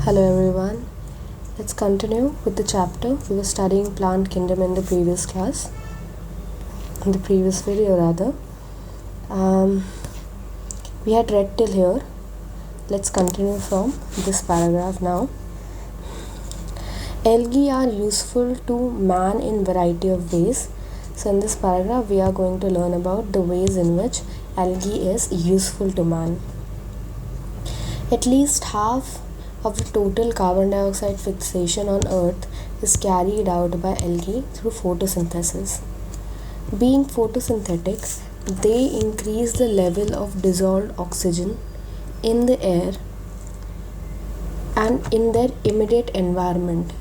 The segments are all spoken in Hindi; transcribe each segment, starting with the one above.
Hello everyone. Let's continue with the chapter. We were studying plant kingdom in the previous class, in the previous video rather. We had read till here. Let's continue from this paragraph now. Algae are useful to man in variety of ways. So in this paragraph we are going to learn about the ways in which algae is useful to man. At least half of the total carbon dioxide fixation on Earth is carried out by algae through photosynthesis. Being photosynthetic, they increase the level of dissolved oxygen in the air and in their immediate environment.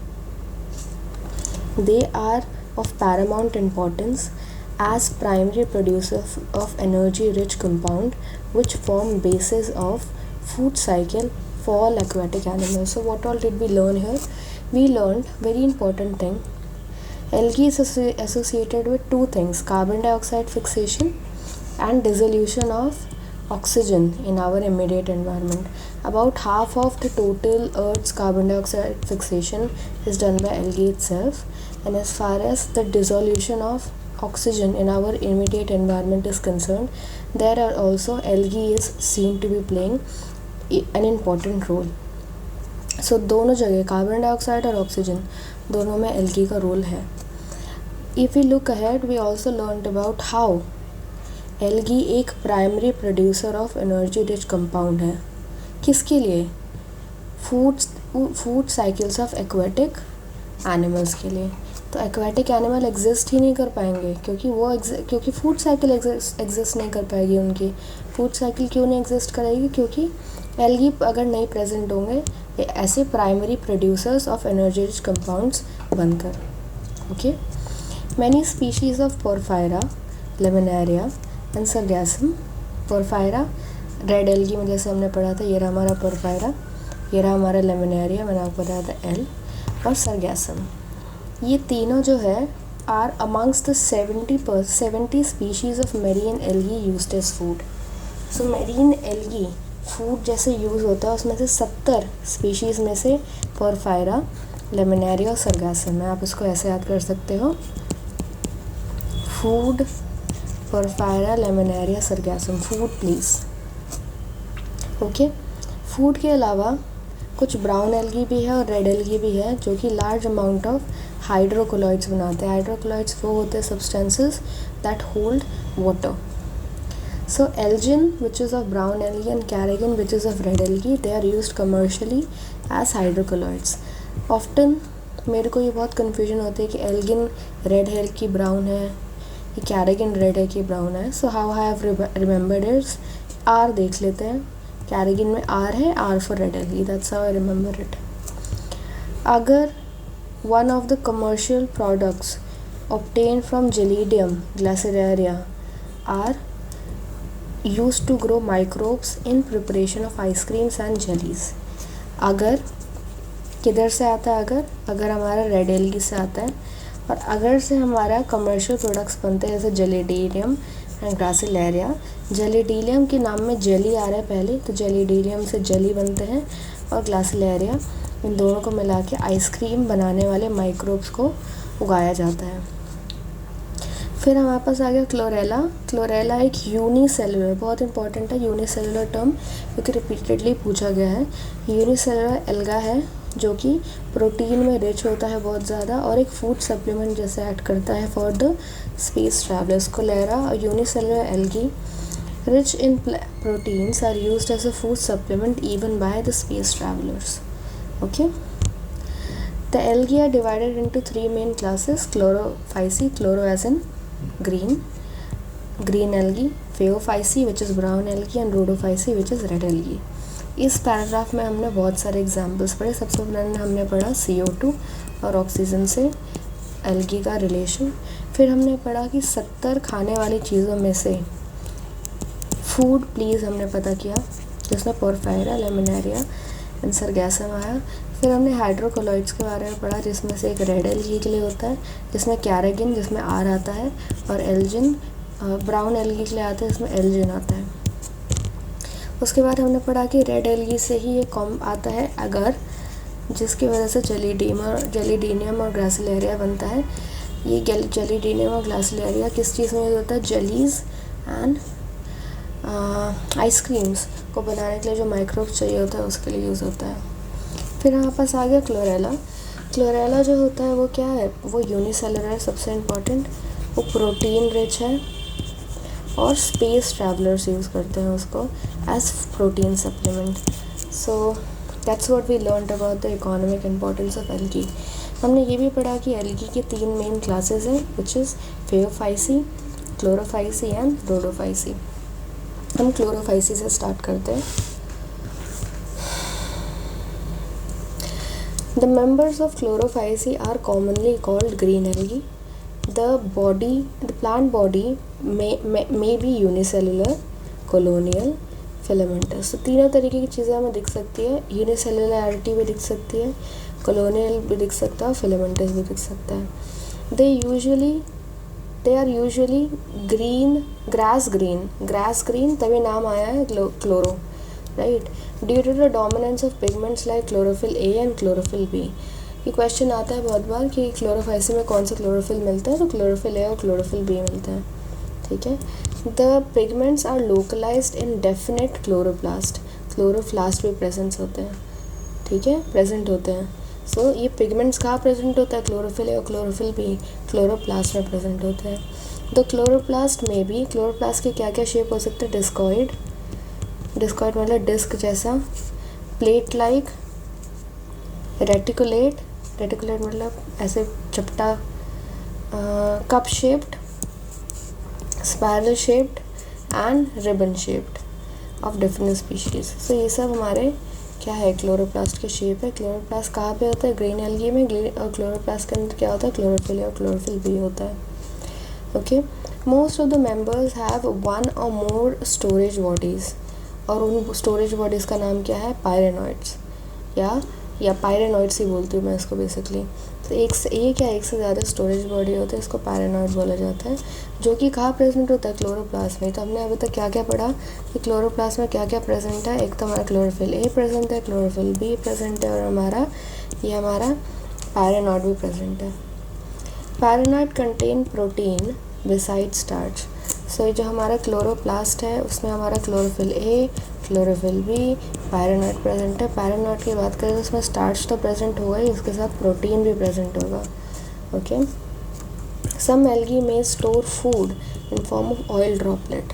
They are of paramount importance as primary producers of energy-rich compound which form basis of food cycle for all aquatic animals. So what all did we learn here? We learned very important thing. Algae is associated with two things: carbon dioxide fixation and dissolution of oxygen in our immediate environment. About half of the total Earth's carbon dioxide fixation is done by algae itself, and as far as the dissolution of oxygen in our immediate environment is concerned, there are also algae is seen to be playing an important role. So दोनों जगह कार्बन डाइऑक्साइड और ऑक्सीजन दोनों में एल्गी का रोल है. If we look ahead, we also learned about how algae एक primary producer of energy rich compound है. किसके लिए? Food cycles of aquatic animals के लिए. तो एक्वेटिक एनिमल एग्जिस्ट ही नहीं कर पाएंगे क्योंकि फूड साइकिल एग्जिस्ट नहीं कर पाएगी. उनकी फूड साइकिल क्यों नहीं एग्जिस्ट करेगी? क्योंकि एल्गी अगर नहीं प्रेजेंट होंगे ऐसे primary producers of energy rich compounds बनकर. Okay, many species of porphyra, laminaria and sargassum. Porphyra red algae में जैसे हमने पढ़ा था, ये रहा हमारा पोरफायरा, ये रहा हमारा लेमिनेरिया, मैंने आपको बताया था एल, और सरगैसम. ये तीनों जो है are amongst the 70 species of marine algae used as food. So marine algae food जैसे यूज़ होता है उसमें से 70 स्पीशीज़ में से पोरफायरा, लेमिनेरिया और सरगैसम है. आप इसको ऐसे याद कर सकते हो: food, porphyra, laminaria, sargassum. Food please. Okay, food के अलावा कुछ ब्राउन एल्गी भी है और रेड एल्गी भी है जो कि लार्ज अमाउंट ऑफ हाइड्रोकोलॉइड्स बनाते हैं. हाइड्रोकोलॉइड्स वो होते हैं substances that hold water. So algin, which is of brown algae, and carrageen, which is of red algae, they are used commercially as hydrocolloids. Often मेरे को ये बहुत confusion होती है कि algin red है कि brown है, ये carrageen red है कि brown है. So how I have remembered is R देख लेते हैं. carrageen में R है, R for red algae. That's how I remember it. अगर one of the commercial products obtained from Gelidium glaciaria are used to grow microbes in preparation of ice creams and jellies. अगर किधर से आता है? अगर हमारा रेड एल्गी से आता है, और अगर से हमारा कमर्शियल प्रोडक्ट्स बनते हैं जैसे जेलिडियम एंड ग्लासिलेरिया. जेलिडियम के नाम में जेली आ रहा है पहले, तो जेलिडियम से जेली बनते हैं, और ग्लासिलेरिया, इन दोनों को मिला के आइसक्रीम बनाने वाले माइक्रोब्स को उगाया जाता है. फिर हमारे पास आ गया क्लोरेला. क्लोरेला एक यूनिसेलुलर, बहुत इंपॉर्टेंट है यूनिसेलुलर टर्म क्योंकि रिपीटेडली पूछा गया है. यूनिसेलुलर एल्गा है जो कि प्रोटीन में रिच होता है बहुत ज़्यादा और एक फूड सप्लीमेंट जैसे ऐड करता है for the space travellers. Chlorella और unicellular algae rich in proteins are used as a food supplement even by the space travellers. Okay, the algae are divided into 3 main classes: chlorophyceae, chloro as in green algae, phaeophyceae which is brown algae, and rhodophyceae which is red algae. इस पैराग्राफ में हमने बहुत सारे एग्जाम्पल्स पढ़े. सबसे पहले हमने पढ़ा CO2 और ऑक्सीजन से एल्गी का रिलेशन. फिर हमने पढ़ा कि 70 खाने वाली चीज़ों में से फूड प्लीज़ हमने पता किया जिसमें पोरफायरा, लेमिनेरिया एंड सरगैसम आया. फिर हमने हाइड्रोकोलॉइड्स के बारे में पढ़ा जिसमें से एक रेड एल्गी के लिए होता है जिसमें कैरागिन जिसमें आर आता है, और एल्जिन ब्राउन एल्गी के लिए आता है जिसमें एल्जिन आता है. उसके बाद हमने पढ़ा कि रेड एल्गी से ही ये कॉम आता है अगर जिसकी वजह से जेलीडीनियम और ग्रासिलेरिया बनता है। ये जेलीडीनियम और ग्रासिलेरिया किस चीज़ में यूज़ होता है? जेलीज एंड आइसक्रीम्स को बनाने के लिए जो माइक्रोब्स चाहिए होता है उसके लिए यूज़ होता है। फिर हमारे पास आ गया क्लोरेला। क्लोरेला जो होता है वो क्या है? वो यूनिसेलुलर है, सबसे इम्पॉर्टेंट। वो प्रोटीन रिच है और स्पेस ट्रैवलर्स यूज़ करते हैं उसको as protein supplement. So that's what we learned about the economic importance of algae. हमने ये भी पढ़ा कि एल्गी की 3 मेन क्लासेस हैं, which is phaeophyceae, chlorophyceae and rhodophyceae. हम क्लोरोफाइसी से स्टार्ट करते हैं। The members of Chlorophyceae are commonly called green algae. The plant body may be unicellular, colonial, filamentous. तो तीनों तरीके की चीज़ें हमें दिख सकती है। यूनिसेलुलरिटी भी दिख सकती है, colonial भी दिख सकता है, filamentous भी दिख सकता है। They are usually grass green तभी नाम आया है chloro, right, due to the dominance of pigments like chlorophyll A and chlorophyll B. ये क्वेश्चन आता है बहुत बार कि क्लोरोफाइसी में कौन सा क्लोरोफिल मिलता है, तो क्लोरोफिल ए और क्लोरोफिल बी मिलता है, ठीक है। The pigments are localised in definite chloroplast भी प्रेजेंट होते हैं, ठीक है, प्रेजेंट होते हैं। सो ये पिगमेंट्स कहाँ प्रेजेंट होता है? क्लोरोफिल ए और क्लोरोफिल बी क्लोरोप्लास्ट में प्रेजेंट होते हैं। द क्लोरोप्लास्ट में भी, क्लोरोप्लास्ट के क्या क्या शेप हो सकते हैं? डिस्कॉइड मतलब डिस्क जैसा, प्लेट लाइक, रेटिकुलेट मतलब ऐसे चपटा, cup shaped, spiral shaped and ribbon shaped of different species. So ये सब हमारे क्या है? क्लोरोप्लास्ट के शेप है। क्लोरोप्लास्ट कहाँ पे होता है? ग्रीन एल्गी में। और क्लोरोप्लास्ट के अंदर क्या होता है? क्लोरोफिल और क्लोरोफिल बी होता है, okay. Most of the members have 1 or more storage bodies, और उन स्टोरेज बॉडीज़ का नाम क्या है? पायरेनॉइड्स, या पायरेनॉइड्स ही बोलती हूँ मैं इसको बेसिकली। तो एक से ज़्यादा स्टोरेज बॉडी होते हैं, इसको पायरेनॉइड बोला जाता है, जो कि कहाँ प्रेजेंट होता है? क्लोरोप्लास्ट में। तो हमने अभी तक क्या क्या पढ़ा कि क्लोरोप्लास्ट में क्या क्या प्रेजेंट है? एक तो हमारा क्लोरोफिल ए प्रेजेंट है, क्लोरोफिल बी प्रेजेंट है, और हमारा पायरेनॉइड भी प्रेजेंट है। पायरेनॉइड कंटेन प्रोटीन बिसाइड स्टार्च। सो ये जो हमारा क्लोरोप्लास्ट है उसमें हमारा chlorophyll A, chlorophyll B, पायरेनॉइड present है। पायरेनॉइड की बात करें तो उसमें स्टार्च तो प्रेजेंट होगा ही, उसके साथ प्रोटीन भी प्रेजेंट होगा, ओके। सम एल्गी में store food in form of oil droplet.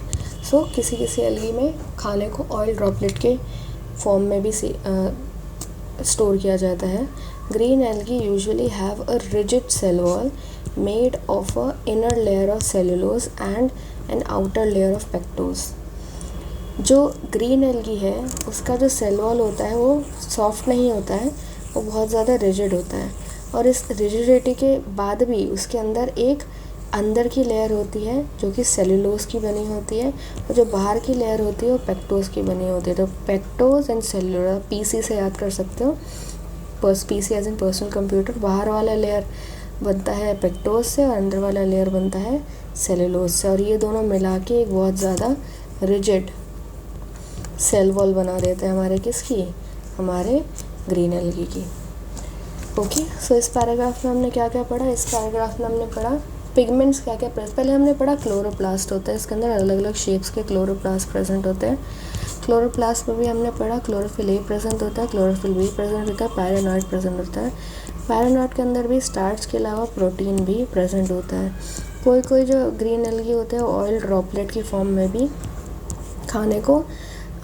So किसी एल्गी में खाने को ऑयल ड्रॉपलेट के फॉर्म में भी स्टोर किया जाता है। Green algae usually have a rigid cell wall made of a inner layer of cellulose and an outer layer of pectose. जो ग्रीन एल्गी है उसका जो सेल वॉल होता है वो सॉफ्ट नहीं होता है, वो बहुत ज़्यादा रिजिड होता है, और इस रिजिडिटी के बाद भी उसके अंदर एक अंदर की लेयर होती है जो कि सेलुलोज की बनी होती है, और जो बाहर की लेयर होती है वो पेक्टोज की बनी होती है। तो पेक्टोज एंड सेलुलर, पीसी से याद कर सकते हो, PC as in personal computer. बाहर वाला लेयर बनता है पेक्टोज से और अंदर वाला लेयर बनता है सेलुलोज से, और ये दोनों मिला के एक बहुत ज़्यादा रिजिड सेल वॉल बना देते हैं हमारे ग्रीन एल्गी की, ओके। सो इस पैराग्राफ में हमने क्या क्या पढ़ा? इस पैराग्राफ में हमने पढ़ा पिगमेंट्स क्या क्या पहले हमने पढ़ा क्लोरोप्लास्ट होता है, इसके अंदर अलग अलग शेप्स के क्लोरोप्लास्ट प्रेजेंट होते हैं। क्लोरोप्लास्ट में भी हमने पढ़ा क्लोरोफिल ए प्रेजेंट होता है, क्लोरोफिल बी प्रेजेंट होता है, पायरेनॉइड प्रेजेंट होता है। पायरेनॉइड के अंदर भी स्टार्च के अलावा प्रोटीन भी प्रेजेंट होता है। कोई जो ग्रीन एल्गी होते हैं ऑयल ड्रॉपलेट की फॉर्म में भी खाने को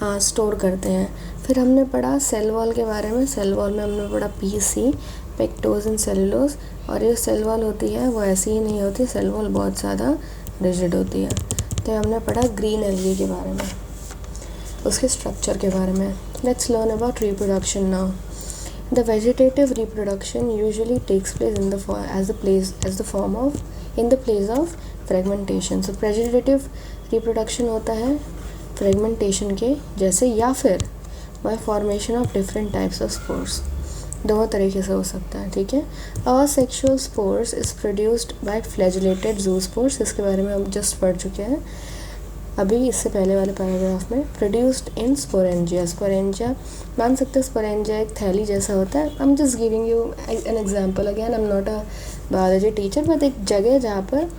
स्टोर करते हैं। फिर हमने पढ़ा सेल वॉल के बारे में। सेल वॉल में हमने पढ़ा पीसी, पेक्टोज एंड सेलुलोज, और ये सेल वॉल होती है वो ऐसी ही नहीं होती, सेल वॉल बहुत ज़्यादा रिजिड होती है। तो हमने पढ़ा ग्रीन एल्गी के बारे में, उसके स्ट्रक्चर के बारे में। Let's learn about reproduction now. The vegetative reproduction usually takes place in the place of fragmentation. So vegetative reproduction होता है fragmentation के जैसे, या फिर by formation of different types of spores। दोनों तरीके से हो सकता है, ठीक है। Asexual spores is produced by flagellated zoospores, इसके बारे में हम जस्ट पढ़ चुके हैं। अभी इससे पहले वाले पैराग्राफ में प्रोड्यूस्ड इन स्पोरेंजिया, स्पोरेंजिया मान सकते हैं, स्पोरेंजिया एक थैली जैसा होता है। I am just giving you an example, again I am not a biology teacher, but एक जगह जहाँ पर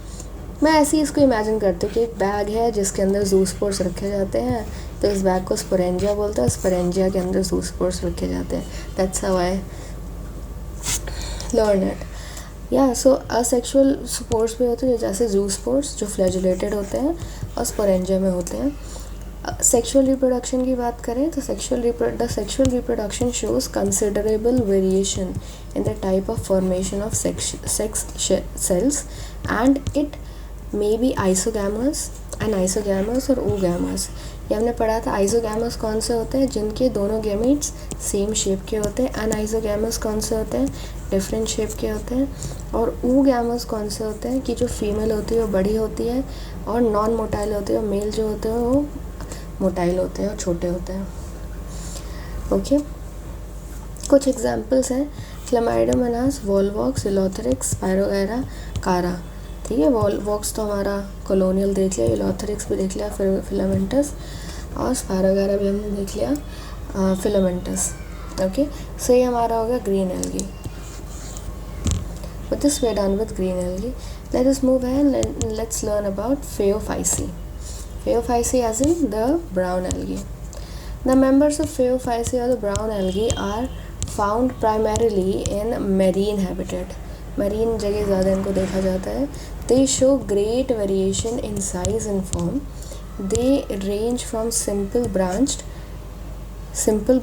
मैं ऐसे ही इसको इमेजिन करती हूँ कि एक बैग है जिसके अंदर जूस्पोर्स रखे जाते हैं, तो इस बैग को स्पोरेंजिया बोलते हैं, स्पोरेंजिया के अंदर जूस्पोर्स रखे जाते हैं। That's how I learn it. या सो असेक्सुअल स्पोर्स भी होते हैं जैसे जूस्पोर्स जो फ्लैजुलेटेड होते हैं और स्पोरेंजिया में होते हैं। सेक्सुअल रिप्रोडक्शन की बात करें तो the sexual reproduction shows considerable variation in the type of formation of sex cells and it may be isogamous, anisogamous और ओगैमस। ये हमने पढ़ा था। आइसोगैमस कौन से होते हैं, जिनके दोनों गैमेट्स सेम शेप के होते हैं। अनआइसोगैमस कौन से होते हैं, डिफरेंट शेप के होते हैं। और ओगैमस कौन से होते हैं कि जो फीमेल होती है वो बड़ी होती है और नॉन मोटाइल होती है, और मेल जो होते हैं वो मोटाइल होते हैं और छोटे होते हैं। ओके, कुछ एग्जाम्पल्स हैं, क्लैमाइडोमोनास, वोल्वॉक्स, इलोथेरिक्स, स्पायरोगैरा, कारा। ठीक है, वॉक्स तो हमारा कॉलोनियल देख लिया, इलोथेरिक्स भी देख लिया, फिर फिलामेंटस, और स्पायरोगैरा भी हमने देख लिया, फिलामेंटस। ओके, सो ये हमारा हो गया green algae. With this we are done with green algae. Let us move ahead and let's learn about Phaeophyceae. Phaeophyceae as in the brown algae. The members of Phaeophyceae or the brown algae are found primarily in marine habitat. Marine जगह ज़्यादा इनको देखा जाता है। They show great variation in size and form. They range from simple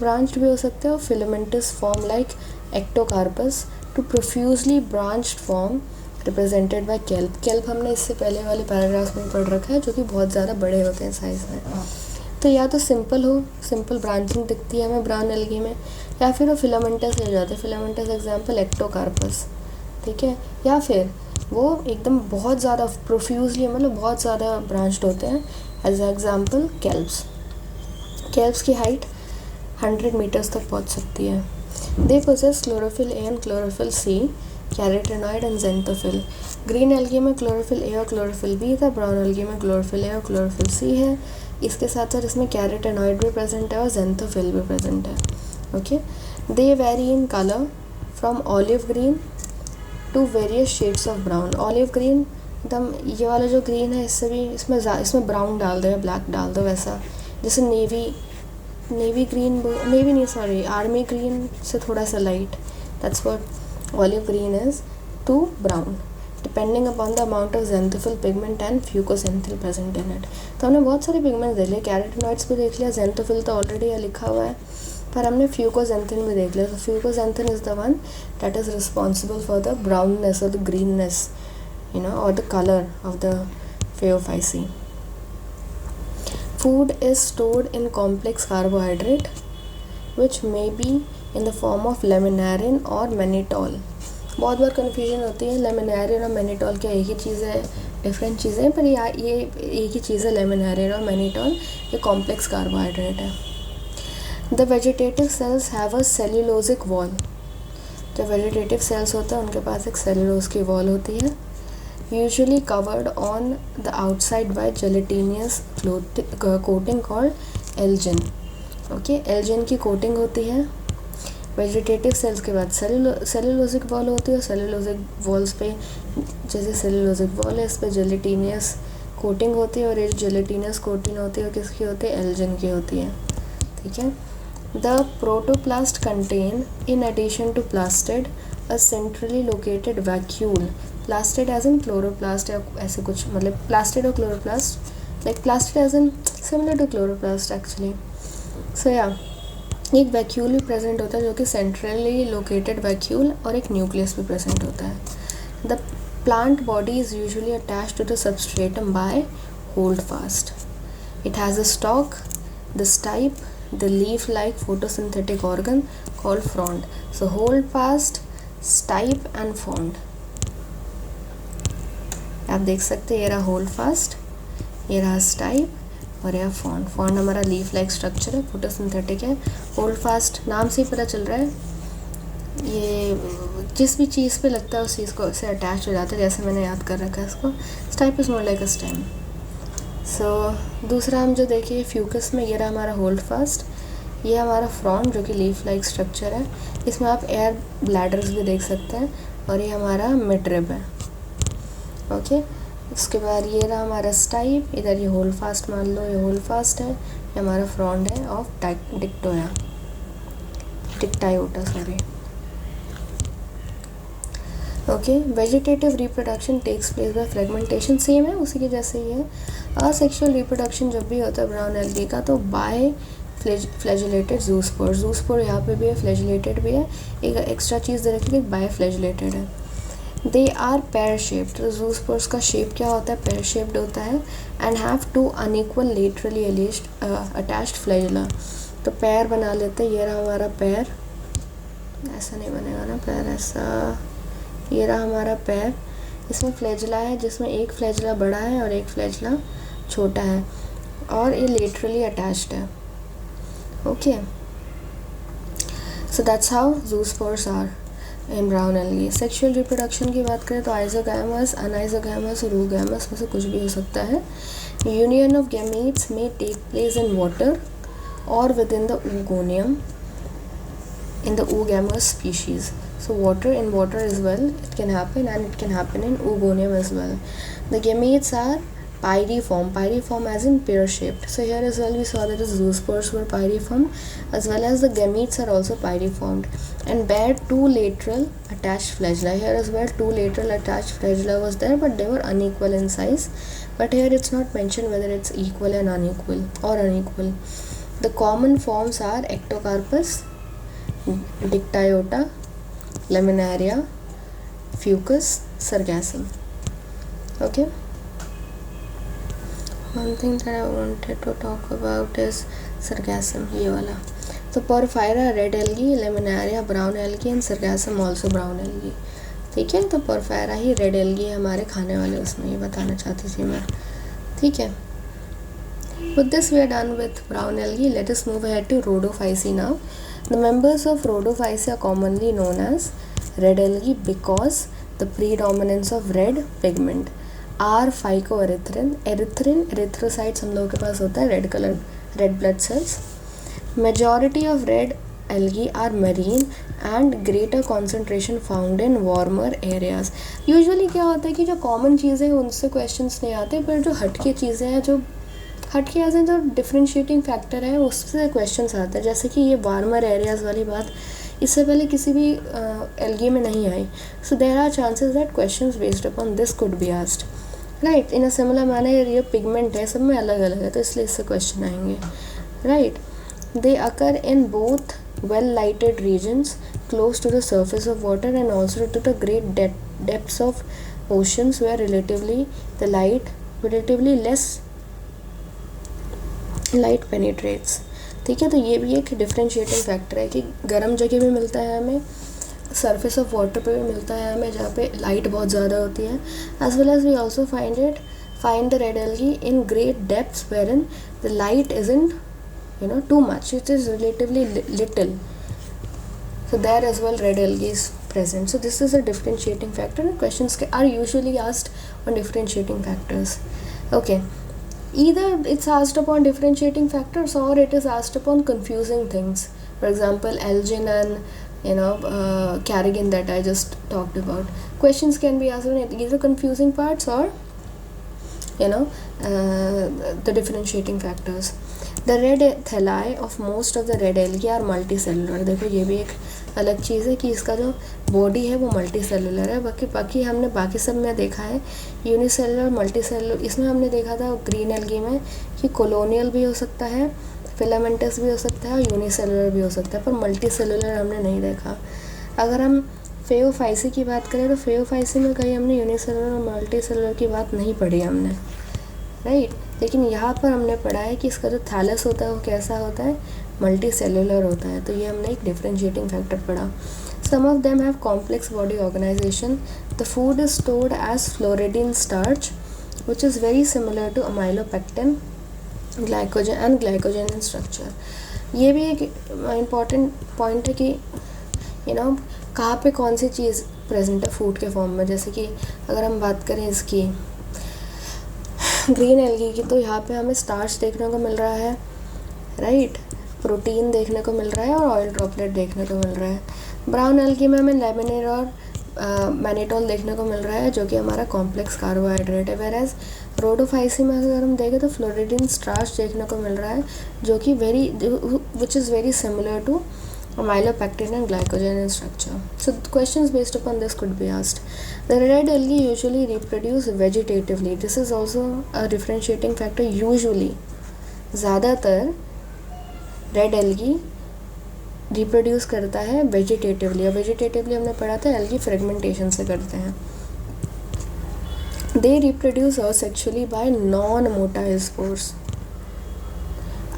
branched भी हो सकते हैं और filamentous form like Ectocarpus to profusely branched form represented by kelp. kelp हमने इससे पहले वाले पैराग्राफ में पढ़ रखा है, जो कि बहुत ज़्यादा बड़े होते हैं साइज़ में। तो या तो सिंपल ब्रांचिंग दिखती है हमें ब्राउन एल्गी में, या फिर वो फिलामेंटस ले जाते हैं। फिलामेंटस एग्जाम्पल एक्टोकार्पस, ठीक है। या फिर वो एकदम बहुत ज़्यादा प्रोफ्यूजली, मतलब बहुत ज़्यादा ब्रांच्ड होते हैं। एज एग्जाम्पल कैल्प्स की हाइट 100 मीटर्स तक पहुंच सकती है। They possess chlorophyll A and chlorophyll c, carotenoid and xanthophyll. Green algae में क्लोरोफिल ए और क्लोरोफिल बी था, ब्राउन एल्गी में क्लोरोफिल ए और क्लोरोफिल सी है। इसके साथ साथ इसमें कैरोटेनॉइड भी प्रेजेंट है और ज़ेंथोफिल भी प्रेजेंट है। Okay, they vary in colour from olive green to various shades of brown. Olive green एकदम ये वाला जो ग्रीन है, इसमें ब्राउन डाल दो या ब्लैक डाल दो, वैसा जैसे आर्मी ग्रीन से थोड़ा सा light, that's what olive green is to brown, depending upon the amount of xanthophyll pigment and fucoxanthin present in it. तो हमने बहुत सारे पिगमेंट्स देख लिए, कैरोटेनॉइड्स भी देख लिया, ज़ेंथोफिल तो ऑलरेडी यहाँ लिखा हुआ है, पर हमने फ्यूकोसेंथिन भी देख लिया। तो fucoxanthin is the one that is responsible for the brownness और द ग्रीननेस, और the colour of the Phaeophyceae. Food is stored in complex carbohydrate which may be in the form of laminarin or mannitol. बहुत बार कन्फ्यूजन होती है, लेमिनारिन और मैनिटॉल क्या एक ही चीज़ है, डिफरेंट चीज़ें, पर ये एक ही चीज़ है। लेमिनारिन और मैनिटॉल ये कॉम्प्लेक्स कार्बोहाइड्रेट है। The vegetative cells have a cellulosic wall. जो वेजिटेटिव सेल्स होते हैं उनके पास एक सेल्यूलोज की वॉल होती है, usually covered on the outside by gelatinous coating called algin. Okay, algin की कोटिंग होती है वेजिटेटिव सेल्स के बाद। सेल्यूलोजिक वॉल होती है और सेल्यूलोजिक वॉल्स पे, जैसे सेल्यूलोजिक वॉल है, इस पर जेलेटिनियस कोटिंग होती है, और ये जेलेटिनियस कोटिंग होती है किसकी होती है, एल्जिन की होती है। ठीक है। The protoplast contain in addition to plastid a centrally located vacuole. Plastid as in chloroplast या ऐसे कुछ, मतलब प्लास्टिड और chloroplast, like plastid as in similar to chloroplast actually. So या एक वैक्यूल भी प्रेजेंट होता है जो कि सेंट्रली लोकेटेड वैक्यूल, और एक न्यूक्लियस भी प्रेजेंट होता है। The plant body is usually attached to the substratum by holdfast. It has a stalk, the stipe, the leaf-like photosynthetic organ called frond. So hold fast, stipe and frond. आप देख सकते हैं, ये रहा होल्ड फास्ट, ये रहा स्टाइप और यह फ्रॉन्ड। फ्रॉन्ड हमारा लीफ लाइक स्ट्रक्चर है, फोटोसिंथेटिक है। होल्ड फास्ट नाम से ही पता चल रहा है, ये जिस भी चीज़ पे लगता है उस चीज़ को से अटैच हो जाता है, जैसे मैंने याद कर रखा है इसको। Stipe is more like a stem. दूसरा हम जो देखिए फ्यूकस में, ये रहा हमारा होल्ड फास्ट, ये हमारा फ्रॉन्ट जो कि लीफ लाइक स्ट्रक्चर है, इसमें आप एयर ब्लैडर्स भी देख सकते हैं, और ये हमारा मिडरिब है। ओके, उसके बाद ये रहा हमारा स्टाइप, इधर ये होल्ड फास्ट मान लो, ये होल्ड फास्ट है, ये हमारा फ्रॉन्ट है of dictyota sorry. Okay, vegetative reproduction takes place by fragmentation, same है उसी के जैसे ही है। असेक्सुअल रिप्रोडक्शन जब भी होता है ब्राउन एल्गी का तो बाय फ्लैजिलेटेड ज़ूस्पोर, ज़ूस्पोर यहाँ पे भी है, फ्लैजिलेटेड भी है, एक एक्स्ट्रा चीज़ दे रखी है बाय फ्लैजिलेटेड है। दे आर पेयर शेप्ड, तो ज़ूस्पोर्स का शेप क्या होता है, पेयर शेप्ड होता है, and have two unequal laterally attached flagella, तो पैर बना लेते हैं। ये रहा हमारा पैर, ऐसा नहीं बनेगा ना पैर, ऐसा, ये रहा हमारा पैर, इसमें फ्लैजिला है जिसमें एक फ्लैजिला बड़ा है और एक फ्लैजिला छोटा है, और ये लेटरली अटैच्ड है। Okay, so that's how zoospores are in brown algae. Sexual reproduction की बात करें तो आइज़ोगैमस, अनआइज़ोगैमस और oogamous में से कुछ भी हो सकता है। यूनियन ऑफ गैमीट्स में टेक प्लेस इन वाटर और with in the oogoneum in the oogamous species. So in water as well it can happen, and it can happen in oogonium as well. The gametes are pyriform as in pear shaped. So here as well we saw that the zoospores were pyriform, as well as the gametes are also pyriformed and bear two lateral attached flagella. Here as well two lateral attached flagella was there, but they were unequal in size. But here it's not mentioned whether it's equal and unequal or unequal. The common forms are ectocarpus, Dictyota, Laminaria, Fucus, Sargassum. Okay. One thing that I wanted to talk about is Sargassum, ये वाला. So Porphyra red algae, Laminaria brown algae and Sargassum also brown algae. ठीक है, तो Porphyra ही red algae है हमारे खाने वाले, उसमें ये बताना चाहती थी मैं. ठीक है. With this we are done with brown algae. Let us move ahead to Rhodophyceae now. The members of Rhodophyceae are commonly known as red algae because the predominance of red pigment are phycoerythrin. Erythrocytes हम लोगों के पास होता है red color, red blood cells. Majority of red algae are marine and greater concentration found in warmer areas. Usually क्या होता है कि जो common चीज़ें हैं उनसे questions नहीं आते, पर जो हटके चीज़ें हैं, जो हटके ऐसे जो डिफ्रेंशिएटिंग फैक्टर है उससे क्वेश्चंस आते हैं. जैसे कि ये वार्मर एरियाज़ वाली बात इससे पहले किसी भी एल्गी में नहीं आई. So there are chances that questions based upon this could be asked, right. In a similar manner ये पिगमेंट है, सब में अलग अलग है, तो इसलिए इससे क्वेश्चन आएंगे, right. They occur in both well lighted regions close to the surface of water and also to the great depths of oceans where relatively less light penetrates. ठीक है, तो ये भी एक डिफ्रेंशिएटिंग फैक्टर है कि गर्म जगह भी मिलता है हमें, सरफेस ऑफ वाटर पे भी मिलता है हमें जहाँ पे लाइट बहुत ज़्यादा होती है. As well as we also find the red algae in great depths wherein the light isn't too much, it is relatively little, so there as well red algae is present. So this is a differentiating factor and questions are usually asked on differentiating factors. Okay, either it's asked upon differentiating factors or it is asked upon confusing things. For example, Elgin and Carrigan that I just talked about. Questions can be asked on either confusing parts or the differentiating factors. The red thalli of most of the red algae are multicellular. देखो ये भी एक अलग चीज़ है कि इसका जो बॉडी है वो मल्टीसेलुलर है. बाकी हमने बाकी सब में देखा है यूनिसेलुलर, मल्टीसेलुलर. इसमें हमने देखा था ग्रीन एल्गी में कि कॉलोनियल भी हो सकता है, फिलामेंटस भी हो सकता है और यूनिसेलुलर भी हो सकता है, पर मल्टीसेलुलर हमने नहीं देखा. अगर हम फेओफाइसी की बात करें तो फेओफाइसी में कहीं हमने यूनिसेलुलर और मल्टीसेलुलर की बात नहीं पढ़ी हमने, राइट. लेकिन यहाँ पर हमने पढ़ा है कि इसका जो थैलस होता है वो कैसा होता है, मल्टी सेलुलर होता है. तो ये हमने एक डिफ्रेंशिएटिंग फैक्टर पढ़ा. Some of them have complex body organisation. The food is stored as floridean starch which is very similar to amylopectin, glycogen in structure. ये भी एक इम्पॉर्टेंट पॉइंट है कि कहाँ पे कौन सी चीज़ प्रेजेंट है फूड के फॉर्म में. जैसे कि अगर हम बात करें इसकी ग्रीन एल्गी की तो यहाँ पे हमें स्टार्च देखने को मिल रहा है, राइट, प्रोटीन देखने को मिल रहा है और ऑयल ड्रॉपलेट देखने को मिल रहा है। ब्राउन एल्गी में हमें लेमिनेर और मैनिटोल देखने को मिल रहा है जो कि हमारा कॉम्प्लेक्स कार्बोहाइड्रेट है। वेराज रोडोफाइसी में अगर हम देखें तो फ्लोरिडीन स्टार्च देखने को मिल रहा है जो कि which is very similar to amylopectin and glycogen in structure. So questions based upon this could be asked. The red algae usually reproduce vegetatively. This is also a differentiating factor. Usually ज़्यादातर रेड एल्गी रिप्रोड्यूस करता है वेजिटेटिवली, और वेजिटेटिवली हमने पढ़ा था एल्गी फ्रेगमेंटेशन से करते हैं। They reproduce asexually bye non motile spores.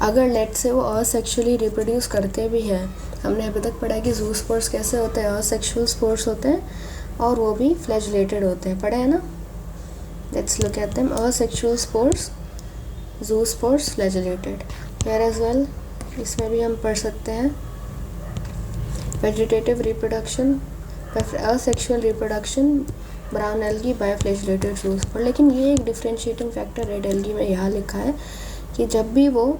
अगर लेट से वो असेक्सुअली रिप्रोड्यूस करते भी हैं, हमने अभी तक पढ़ा कि जू स्पोर्स कैसे होते हैं, असेक्सुअल स्पोर्स होते हैं और वो भी फ्लैजिलेटेड होते हैं, पढ़े हैं ना। Let's look at them. Asexual spores, zoospores, flagellated. Here as well इसमें भी हम पढ़ सकते हैं vegetative reproduction, asexual reproduction, brown algae, biflagellated zoospore. लेकिन ये एक डिफरेंशिएटिंग फैक्टर रेड एल्गी में यहाँ लिखा है कि जब भी वो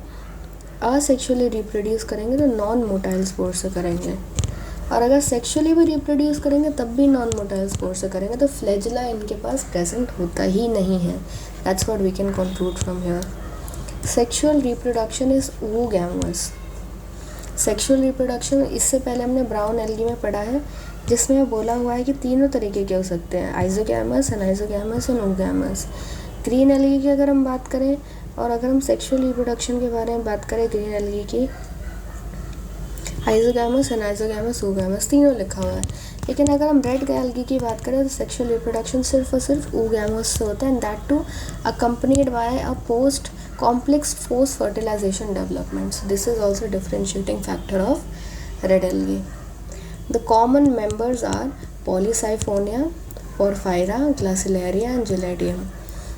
असेक्सुअली रिप्रोड्यूस करेंगे तो नॉन मोटाइल स्पोर से करेंगे, और अगर सेक्सुअली भी रिप्रोड्यूस करेंगे तब भी नॉन मोटाइल स्पोर से करेंगे। तो फ्लैजिला इनके पास प्रेजेंट होता ही नहीं है। That's what we can conclude from here. Sexual reproduction is oogamous। Sexual reproduction इससे पहले हमने ब्राउन एल्गी में पढ़ा है जिसमें बोला हुआ है कि तीनों तरीके के हो सकते हैं, आइजोगैमस, अनाइजोगैमस और oogamous। ग्रीन एल्गी की अगर हम बात करें और अगर हम सेक्सुअल रिप्रोडक्शन के बारे में बात करें ग्रीन एल्गी की, आइजोगैमस, अनाइजोगैमस, oogamous तीनों लिखा हुआ है। लेकिन अगर हम रेड एल्गी की बात करें तो सेक्सुअल रिप्रोडक्शन सिर्फ और सिर्फ oogamous से होता है, and that too accompanied by a post complex force fertilization development. So this is also differentiating factor of red algae. The common members are Polysiphonia, Porphyra, Glacilaria and Gelidium.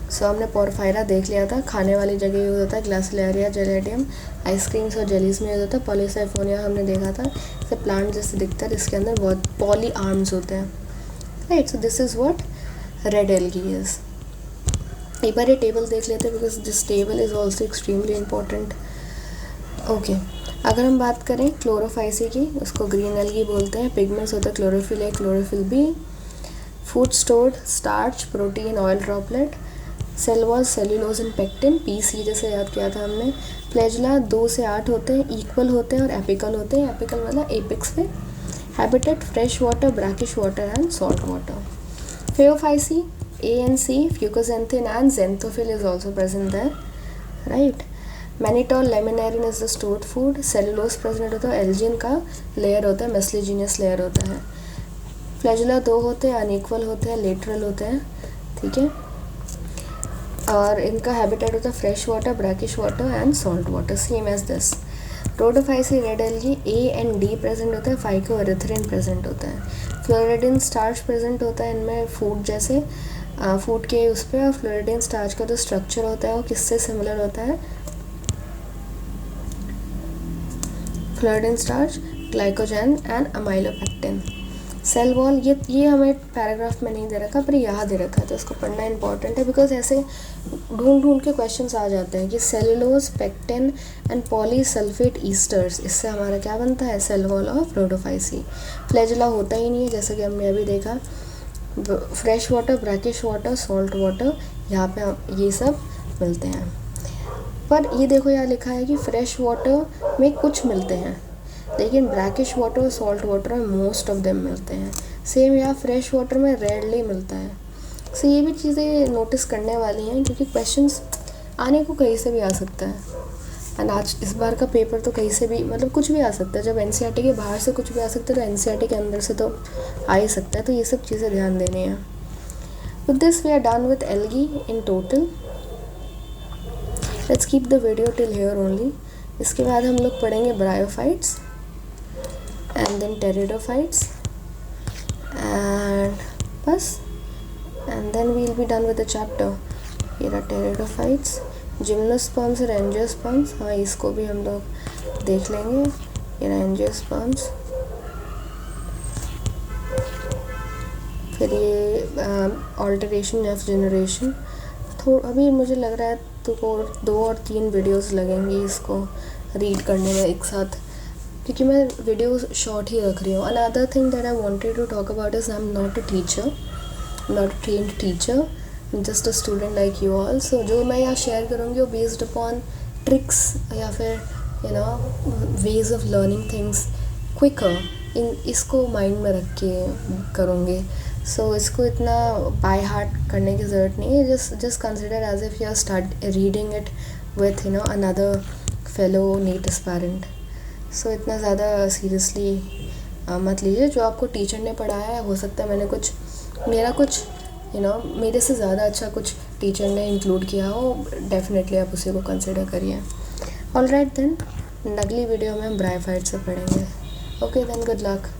So हमने पोरफायरा देख लिया था, खाने वाली जगह यूज होता है, ग्लासिलेरिया, जेलेडियम आइसक्रीम्स और जेलीज में यूज होता है। पॉलीसाइफोनिया हमने देखा था, इसे प्लांट जैसे दिखता है, इसके अंदर बहुत पॉली आर्म्स होते हैं, right. So this is what red algae is. एक बार ये टेबल देख लेते हैं because this table is also extremely important. Okay, अगर हम बात करें क्लोरोफाइसी की, उसको ग्रीन एल्गी बोलते हैं। पिगमेंट्स होता है chlorophyll A, chlorophyll B. Food stored starch, protein, oil droplet. Cell wall, cellulose and pectin, PC जैसे याद किया था हमने। फ्लैजिला 2 से 8 होते हैं, इक्वल होते हैं और एपिकल होते हैं। एपिकल मतलब एपिक्स पे। Habitat fresh water, brackish water and salt water. Phaeophyceae A and C, fucoxanthin and xanthophyll is also present there, right. Mannitol, laminarin is the stored food. Cellulose present होता है, एल्जिन का लेयर होता है, मेस्लिजीनियस लेयर होता है। फ्लैजिला 2 होते हैं, अनइक्वल होते हैं, लेटरल होते हैं, ठीक है। और इनका हैबिटेट होता है fresh water, brackish water and salt water, same as this. Rhodophyceae red algae A and D present होता है, फाइकोएरिथ्रिन प्रेजेंट होता है। फ्लोरिडिन स्टार्च प्रेजेंट होता है इनमें फूड जैसे, फूड के उस पर। और फ्लोरिडिन स्टार्च का जो स्ट्रक्चर होता है वो किससे सिमिलर होता है, floridean starch, glycogen and amylopectin. Cell wall, ये हमें पैराग्राफ में नहीं दे रखा पर यहाँ दे रखा है, तो इसको पढ़ना इंपॉर्टेंट है बिकॉज ऐसे ढूंढ के क्वेश्चंस आ जाते हैं कि cellulose, pectin and polysulphate esters, इससे हमारा क्या बनता है, cell wall of rhodophyceae. Flagella होता ही नहीं है जैसा कि हमने अभी देखा। Fresh water, brackish water, salt water, यहाँ पे ये सब मिलते हैं। पर ये देखो यहाँ लिखा है कि फ्रेश वाटर में कुछ मिलते हैं, लेकिन ब्रैकिश वाटर और सॉल्ट वाटर में मोस्ट ऑफ देम मिलते हैं। सेम यहाँ फ्रेश वाटर में रेयरली मिलता है। सो ये भी चीज़ें नोटिस करने वाली हैं क्योंकि क्वेश्चंस आने को कहीं से भी आ सकता है। एंड आज इस बार का पेपर तो कहीं से भी मतलब कुछ भी आ सकता है। जब NCERT के बाहर से कुछ भी आ सकता है तो NCERT के अंदर से तो आ ही सकता है। तो ये सब चीज़ें ध्यान देनी है। With this we are done with algae in total. Let's keep the video till here only. इसके बाद हम लोग पढ़ेंगे bryophytes and then pteridophytes and बस, and then we will be done with the chapter. ये रहा टेरिडोफाइट्स, जिम्नोस्पर्म्स और एंजियोस्पर्म्स, हाँ इसको भी हम लोग देख लेंगे। ये रहा एंजियोस्पर्म्स, फिर ये ऑल्टरेशन ऑफ जनरेशन, अभी मुझे लग रहा है तो 2 और 3 वीडियोस लगेंगी इसको रीड करने में एक साथ, क्योंकि मैं वीडियोस शॉर्ट ही रख रही हूँ. Another thing that I wanted to talk about is I am not a teacher, not a trained teacher, just a student like you all. So जो मैं यहाँ शेयर करूँगी वो बेस्ड अपॉन ट्रिक्स या फिर ways of learning things quicker, इसको माइंड में रख के करूँगी. सो इसको इतना बाय हार्ट करने की ज़रूरत नहीं है. Just consider as if you are start reading it with another fellow NEET aspirant. सो इतना ज़्यादा सीरियसली मत लीजिए. जो आपको टीचर ने पढ़ाया है, हो सकता है मेरा कुछ मेरे से ज़्यादा अच्छा कुछ टीचर ने इंक्लूड किया हो, डेफिनेटली आप उसी को कंसिडर करिए. ऑल राइट देन, अगली वीडियो में हम ब्राइफाइट से पढ़ेंगे. Okay then, good luck.